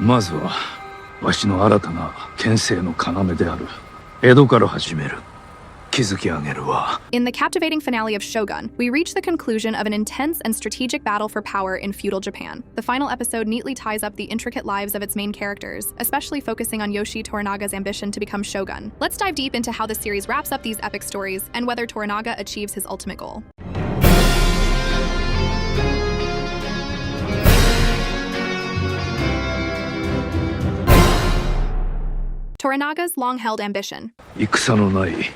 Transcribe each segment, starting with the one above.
まずはわしの新たな権勢の要である江戸から始める。築き上げるわ。In the captivating finale of Shogun, we reach the conclusion of an intense and strategic battle for power in feudal Japan. The final episode neatly ties up the intricate lives of its main characters, especially focusing on Yoshi Toranaga's ambition to become shogun. Let's dive deep into how the series wraps up these epic stories and whether Toranaga achieves his ultimate goal. Toranaga's long-held ambition. 戦のない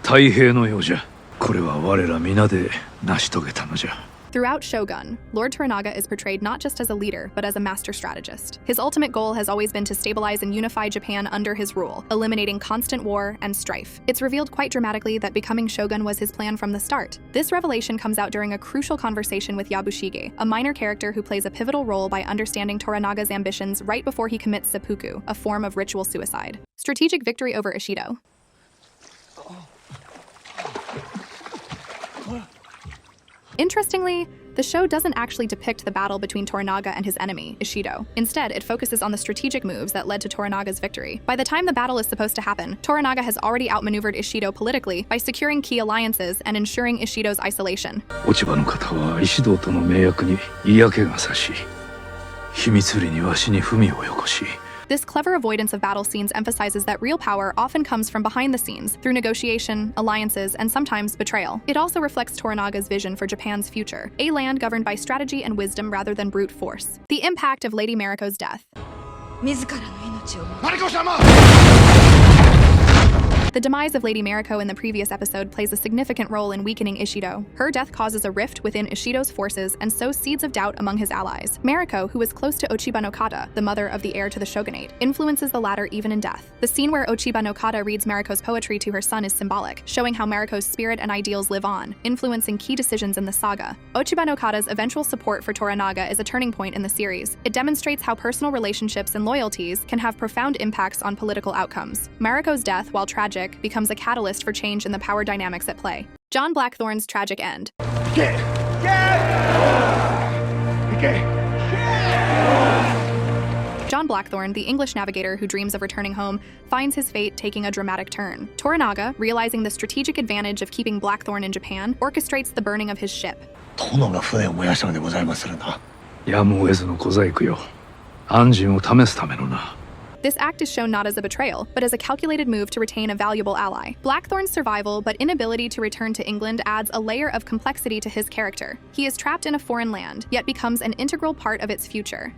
太平の世じゃ。これは我ら皆で成し遂げたのじゃ。 Throughout Shogun, Lord Toranaga is portrayed not just as a leader, but as a master strategist. His ultimate goal has always been to stabilize and unify Japan under his rule, eliminating constant war and strife. It's revealed quite dramatically that becoming shogun was his plan from the start. This revelation comes out during a crucial conversation with Yabushige, a minor character who plays a pivotal role by understanding Toranaga's ambitions right before he commits seppuku, a form of ritual suicide. Strategic victory over Ishido. Interestingly, the show doesn't actually depict the battle between Toranaga and his enemy, Ishido. Instead, it focuses on the strategic moves that led to Toranaga's victory. By the time the battle is supposed to happen, Toranaga has already outmaneuvered Ishido politically by securing key alliances and ensuring Ishido's isolation. 落ち葉の方は石堂との盟約に嫌気がさし、秘密裏にわしに文をよこし。 This clever avoidance of battle scenes emphasizes that real power often comes from behind the scenes, through negotiation, alliances, and sometimes betrayal. It also reflects Toranaga's vision for Japan's future, a land governed by strategy and wisdom rather than brute force. The impact of Lady Mariko's death. Mariko-sama! The demise of Lady Mariko in the previous episode plays a significant role in weakening Ishido. Her death causes a rift within Ishido's forces and sows seeds of doubt among his allies. Mariko, who is close to Ochiba no Kata, the mother of the heir to the shogunate, influences the latter even in death. The scene where Ochiba no Kata reads Mariko's poetry to her son is symbolic, showing how Mariko's spirit and ideals live on, influencing key decisions in the saga. Ochiba no Kata's eventual support for Toranaga is a turning point in the series. It demonstrates how personal relationships and loyalties can have profound impacts on political outcomes. Mariko's death, while tragic, becomes a catalyst for change in the power dynamics at play. John Blackthorne's tragic end. John Blackthorne, the English navigator who dreams of returning home, finds his fate taking a dramatic turn. Toranaga, realizing the strategic advantage of keeping Blackthorne in Japan, orchestrates the burning of his ship. 殿が船を燃やしたのでございまするな。やむを得ずの小細工よ。安心を試すためのな。 This act is shown not as a betrayal, but as a calculated move to retain a valuable ally. Blackthorne's survival but inability to return to England adds a layer of complexity to his character. He is trapped in a foreign land, yet becomes an integral part of its future.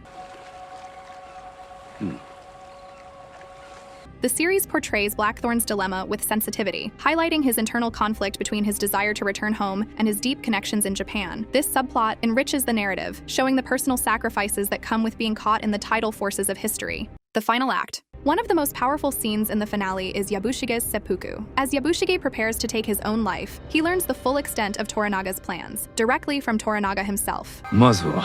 The series portrays Blackthorne's dilemma with sensitivity, highlighting his internal conflict between his desire to return home and his deep connections in Japan. This subplot enriches the narrative, showing the personal sacrifices that come with being caught in the tidal forces of history. The final act. One of the most powerful scenes in the finale is Yabushige's seppuku. As Yabushige prepares to take his own life, he learns the full extent of Toranaga's plans, directly from Toranaga himself. まずは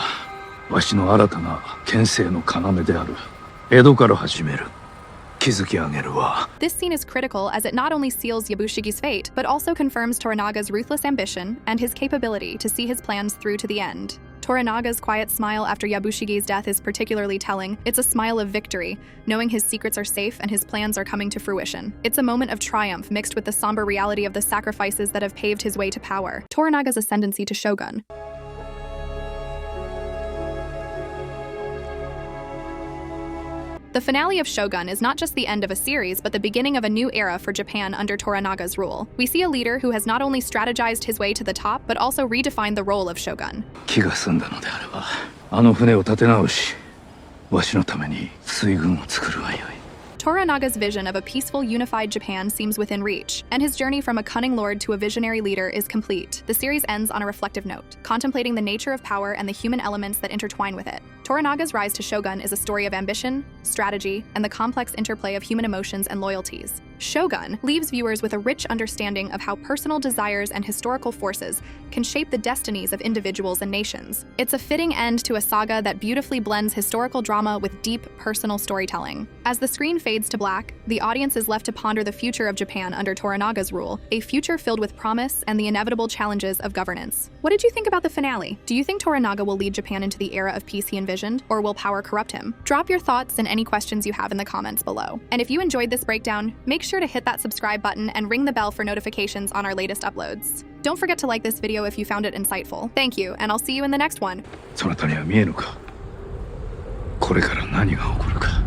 わしの新たな権勢の要である江戸から始める。 築き上げるわ。 This scene is critical as it not only seals Yabushige's fate, but also confirms Toranaga's ruthless ambition and his capability to see his plans through to the end. Toranaga's quiet smile after Yabushige's death is particularly telling. It's a smile of victory, knowing his secrets are safe and his plans are coming to fruition. It's a moment of triumph mixed with the somber reality of the sacrifices that have paved his way to power. Toranaga's ascendancy to shogun. The finale of Shogun is not just the end of a series, but the beginning of a new era for Japan under Toranaga's rule. We see a leader who has not only strategized his way to the top, but also redefined the role of shogun. 気が済んだのであれば、あの船を立て直し、わしのために水軍を作るがよい。 Toranaga's vision of a peaceful, unified Japan seems within reach, and his journey from a cunning lord to a visionary leader is complete. The series ends on a reflective note, contemplating the nature of power and the human elements that intertwine with it. Toranaga's rise to shogun is a story of ambition, strategy, and the complex interplay of human emotions and loyalties. Shogun leaves viewers with a rich understanding of how personal desires and historical forces can shape the destinies of individuals and nations. It's a fitting end to a saga that beautifully blends historical drama with deep, personal storytelling. As the screen fades to black, the audience is left to ponder the future of Japan under Toranaga's rule, a future filled with promise and the inevitable challenges of governance. What did you think about the finale? Do you think Toranaga will lead Japan into the era of peace he envisioned? envisioned, or will power corrupt him? Drop your thoughts and any questions you have in the comments below. And if you enjoyed this breakdown, make sure to hit that subscribe button and ring the bell for notifications on our latest uploads. Don't forget to like this video if you found it insightful. Thank you, and I'll see you in the next one. そなたには見えぬか。これから何が起こるか。